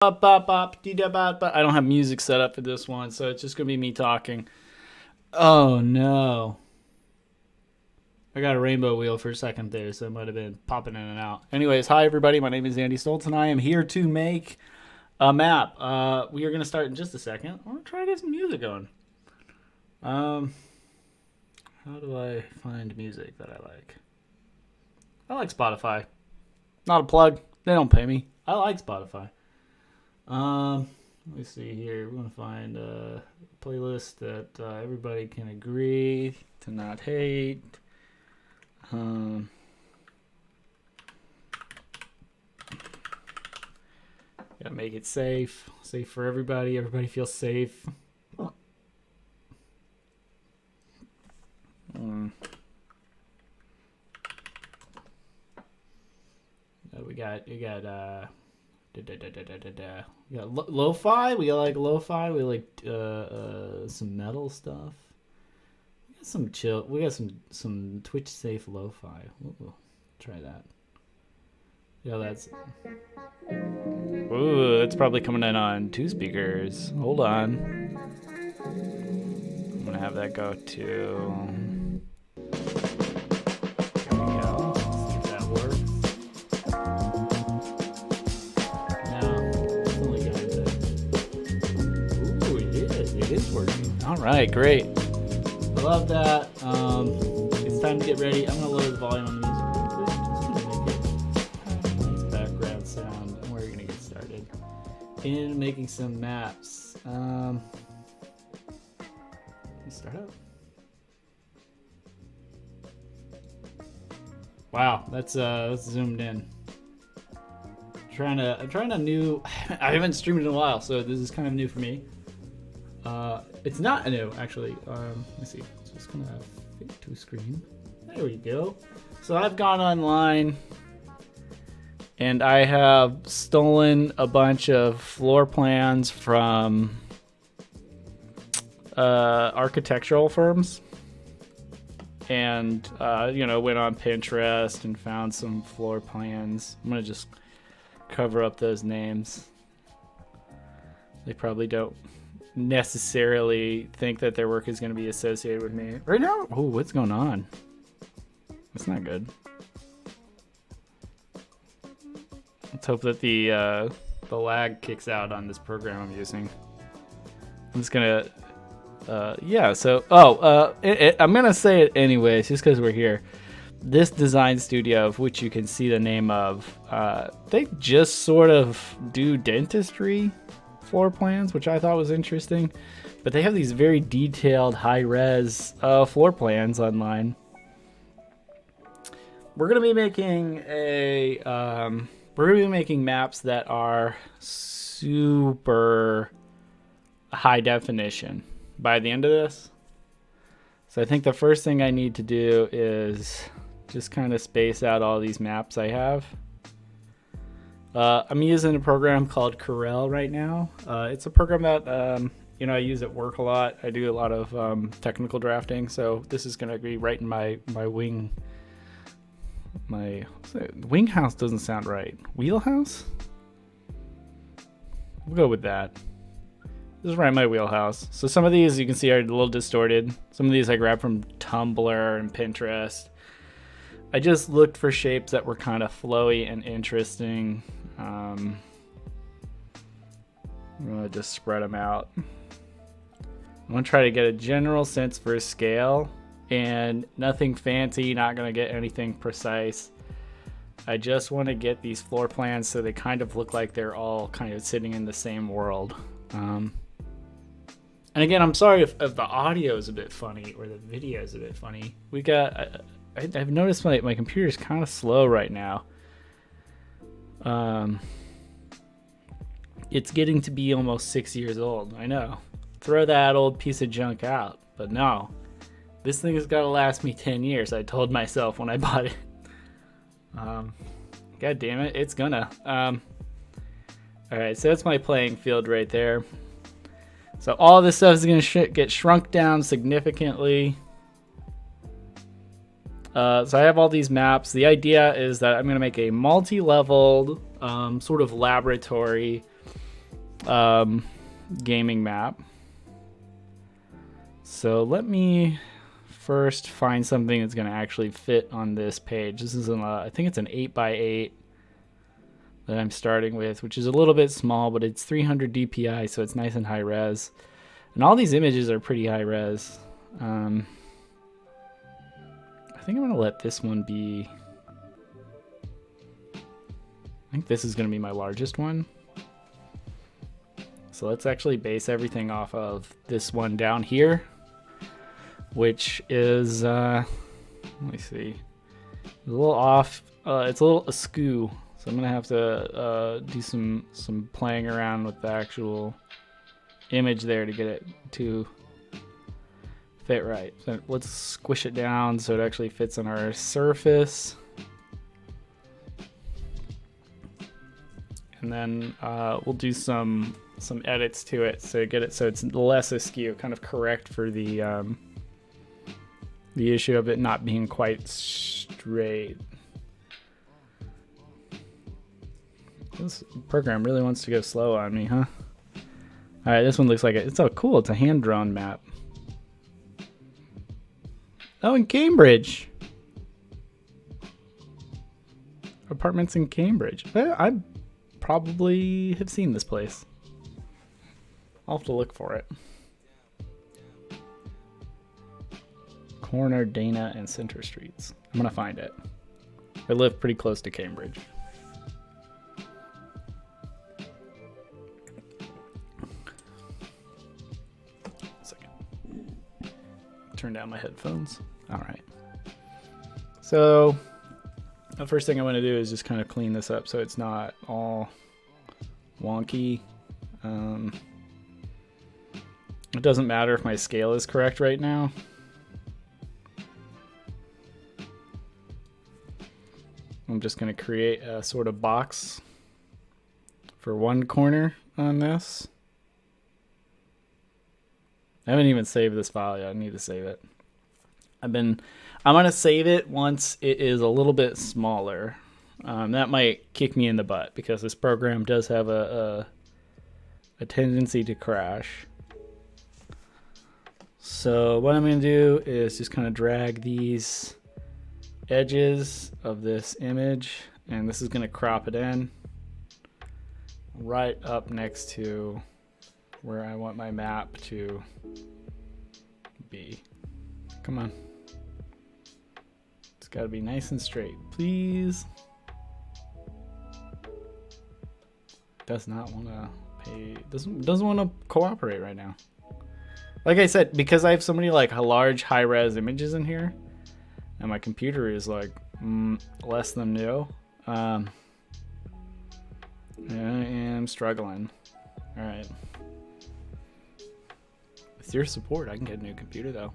I don't have music set up for this one, so it's just gonna be me talking. Oh no. I got a rainbow wheel for a second there, so it might have been popping in and out. Anyways, hi everybody, my name is Andy Stoltz and I am here to make a map. We are gonna start in just a second. I'm gonna try to get some music going. How do I find music that I like? I like Spotify. Not a plug. They don't pay me. I like Spotify. Let me see here. We're gonna find a playlist that everybody can agree to not hate. Gotta make it safe for everybody. Everybody feels safe. We got lo-fi. We like lo-fi. We like some metal stuff. We got some chill. We got some Twitch safe lo-fi. We'll try that. Yeah, that's. Ooh, it's probably coming in on 2 speakers. Hold on. I'm gonna have that go to. There we go. See if that works. It is working. All right, great. I love that. It's time to get ready. I'm gonna lower the volume on the music real quick. Just gonna make it a nice background sound, and we're gonna get started in making some maps. Let's start out. Wow, that's zoomed in. I'm trying a new. I haven't streamed in a while, so this is kind of new for me. It's not new, actually. Let me see. It's just gonna fit to screen. There we go. So I've gone online and I have stolen a bunch of floor plans from architectural firms, and went on Pinterest and found some floor plans. I'm gonna just cover up those names. They probably don't necessarily think that their work is going to be associated with me right now. Oh, what's going on? That's not good. Let's hope that the lag kicks out on this program I'm using. I'm just gonna I'm gonna say it anyways just because we're here. This design studio, of which you can see the name of, they just sort of do dentistry floor plans, which I thought was interesting, but they have these very detailed high-res floor plans online. We're gonna be making maps that are super high definition by the end of this. So I think the first thing I need to do is just kind of space out all these maps I have. I'm using a program called Corel right now. It's a program that I use at work a lot. I do a lot of technical drafting, so this is going to be right in my wing. My wing house doesn't sound right. Wheelhouse? We'll go with that. This is right in my wheelhouse. So some of these you can see are a little distorted. Some of these I grabbed from Tumblr and Pinterest. I just looked for shapes that were kind of flowy and interesting. I'm gonna just spread them out. I'm gonna try to get a general sense for scale and nothing fancy, not gonna get anything precise. I just want to get these floor plans so they kind of look like they're all kind of sitting in the same world. And again, I'm sorry if the audio is a bit funny or the video is a bit funny. I've noticed my computer is kind of slow right now. It's getting to be almost 6 years old. I know. Throw that old piece of junk out. But no. This thing has got to last me 10 years, I told myself when I bought it. God damn it. It's gonna. Alright, so that's my playing field right there. So all this stuff is going to get shrunk down significantly. So I have all these maps. The idea is that I'm going to make a multi-leveled sort of laboratory gaming map. So let me first find something that's going to actually fit on this page. This is I think it's an 8x8 that I'm starting with, which is a little bit small, but it's 300 DPI, so it's nice and high res. And all these images are pretty high res. I think I'm going to let this one be... I think this is going to be my largest one. So let's actually base everything off of this one down here, which is, let me see, it's a little off. It's a little askew. So I'm going to have to do some playing around with the actual image there to get it to fit right. So let's squish it down so it actually fits on our surface. And then we'll do some edits to it to get it so it's less askew, kind of correct for the issue of it not being quite straight. This program really wants to go slow on me, huh? All right, this one looks like it. It's so cool. It's a hand-drawn map. Oh, in Cambridge. Apartments in Cambridge. I probably have seen this place. I'll have to look for it. Corner, Dana, and Center Streets. I'm gonna find it. I live pretty close to Cambridge. Second. Turn down my headphones. All right. So the first thing I want to do is just kind of clean this up so it's not all wonky. It doesn't matter if my scale is correct right now. I'm just going to create a sort of box for one corner on this. I haven't even saved this file yet. I need to save it. I'm going to save it once it is a little bit smaller. That might kick me in the butt because this program does have a tendency to crash. So what I'm going to do is just kind of drag these edges of this image, and this is going to crop it in right up next to where I want my map to be. Come on. It's got to be nice and straight, please. Does not want to pay, doesn't want to cooperate right now. Like I said, because I have so many like large high-res images in here, and my computer is like less than new, I am struggling. All right. With your support, I can get a new computer though.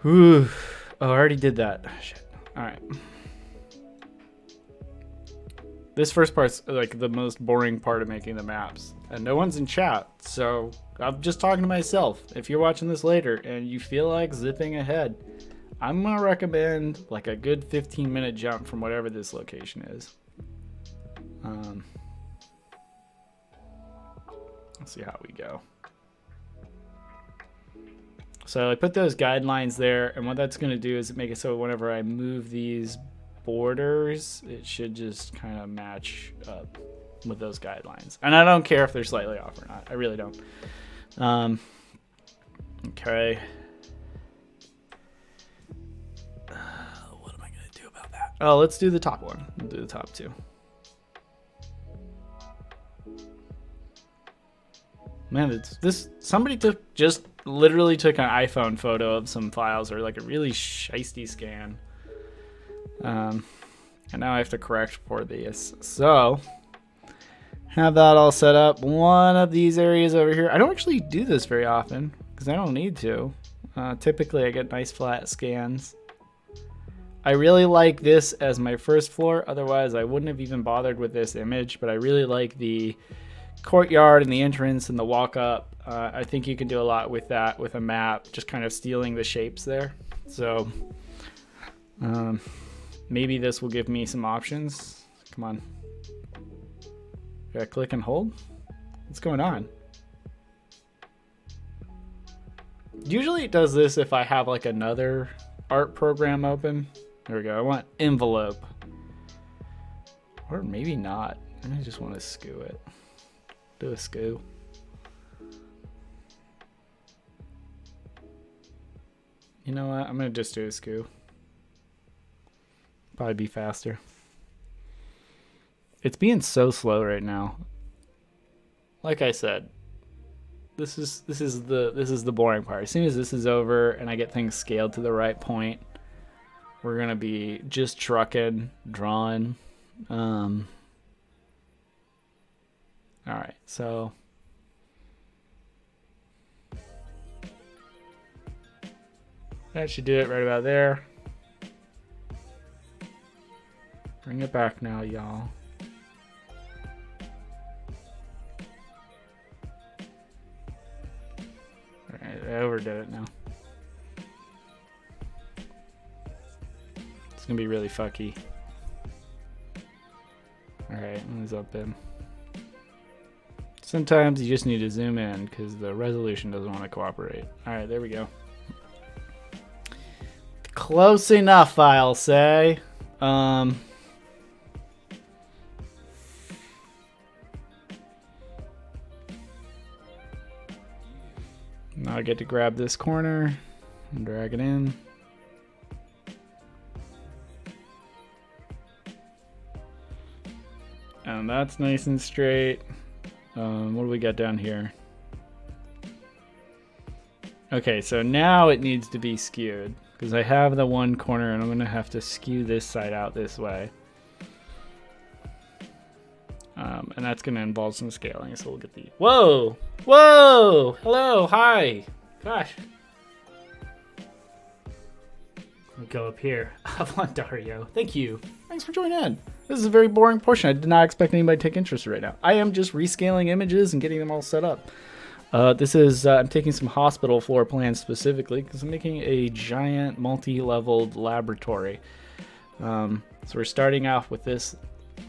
Whew. Oh, I already did that. Shit. All right. This first part's like the most boring part of making the maps, and no one's in chat, so I'm just talking to myself. If you're watching this later and you feel like zipping ahead, I'm gonna recommend like a good 15-minute jump from whatever this location is. Let's see how we go. So I put those guidelines there, and what that's gonna do is make it so whenever I move these borders, it should just kind of match up with those guidelines. And I don't care if they're slightly off or not. I really don't. Okay. What am I going to do about that? Oh, let's do the top one. We'll do the top two. Man, it's this. Somebody literally took an iPhone photo of some files, or like a really shiesty scan. And now I have to correct for these. So have that all set up. One of these areas over here. I don't actually do this very often because I don't need to. Typically I get nice flat scans. I really like this as my first floor. Otherwise I wouldn't have even bothered with this image, but I really like the courtyard and the entrance and the walk up. I think you can do a lot with that with a map, just kind of stealing the shapes there. So maybe this will give me some options. Come on. Do I click and hold? What's going on? Usually it does this if I have like another art program open. There we go. I want envelope. Or maybe not. I just want to skew it. Do a skew. You know what? I'm going to just do a skew. Probably be faster. It's being so slow right now. Like I said, this is the boring part. As soon as this is over and I get things scaled to the right point, we're gonna be just trucking, drawing. All right, so that should do it right about there. Bring it back now, y'all. I overdid it now. It's gonna be really fucky. Alright, let's up in. Sometimes you just need to zoom in because the resolution doesn't want to cooperate. Alright, there we go. Close enough, I'll say. Now I get to grab this corner and drag it in. And that's nice and straight. What do we got down here? Okay, so now it needs to be skewed because I have the one corner and I'm going to have to skew this side out this way. And that's going to involve some scaling, so we'll get the... Whoa! Whoa! Hello! Hi! Gosh. Let me go up here. Dario, thank you. Thanks for joining in. This is a very boring portion. I did not expect anybody to take interest right now. I am just rescaling images and getting them all set up. This is, I'm taking some hospital floor plans specifically because I'm making a giant multi-leveled laboratory. So we're starting off with this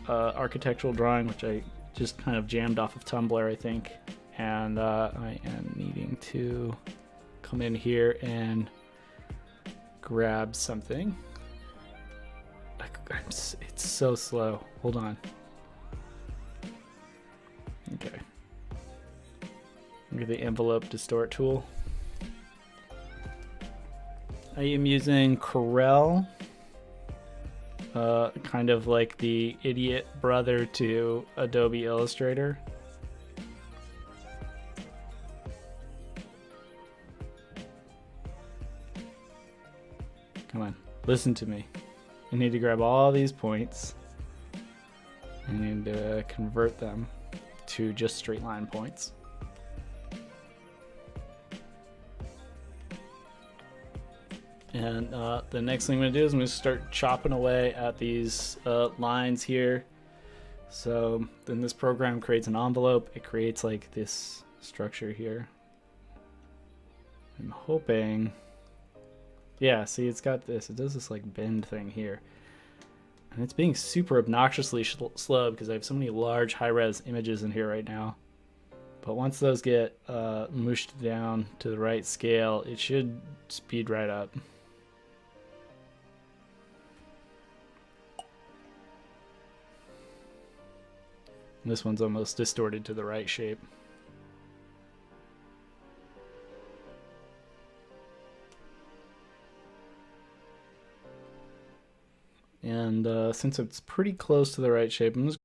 architectural drawing, which I just kind of jammed off of Tumblr, I think. And I am needing to come in here and grab something. It's so slow. Hold on. Okay. Look at the envelope distort tool. I am using Corel, kind of like the idiot brother to Adobe Illustrator. Come on, listen to me. I need to grab all these points. I need to convert them to just straight line points. And the next thing I'm going to do is I'm going to start chopping away at these lines here. So then this program creates an envelope. It creates like this structure here. I'm hoping... Yeah, see, it's got this. It does this like bend thing here. And it's being super obnoxiously slow because I have so many large high-res images in here right now. But once those get mushed down to the right scale, it should speed right up. And this one's almost distorted to the right shape. And since it's pretty close to the right shape, I'm just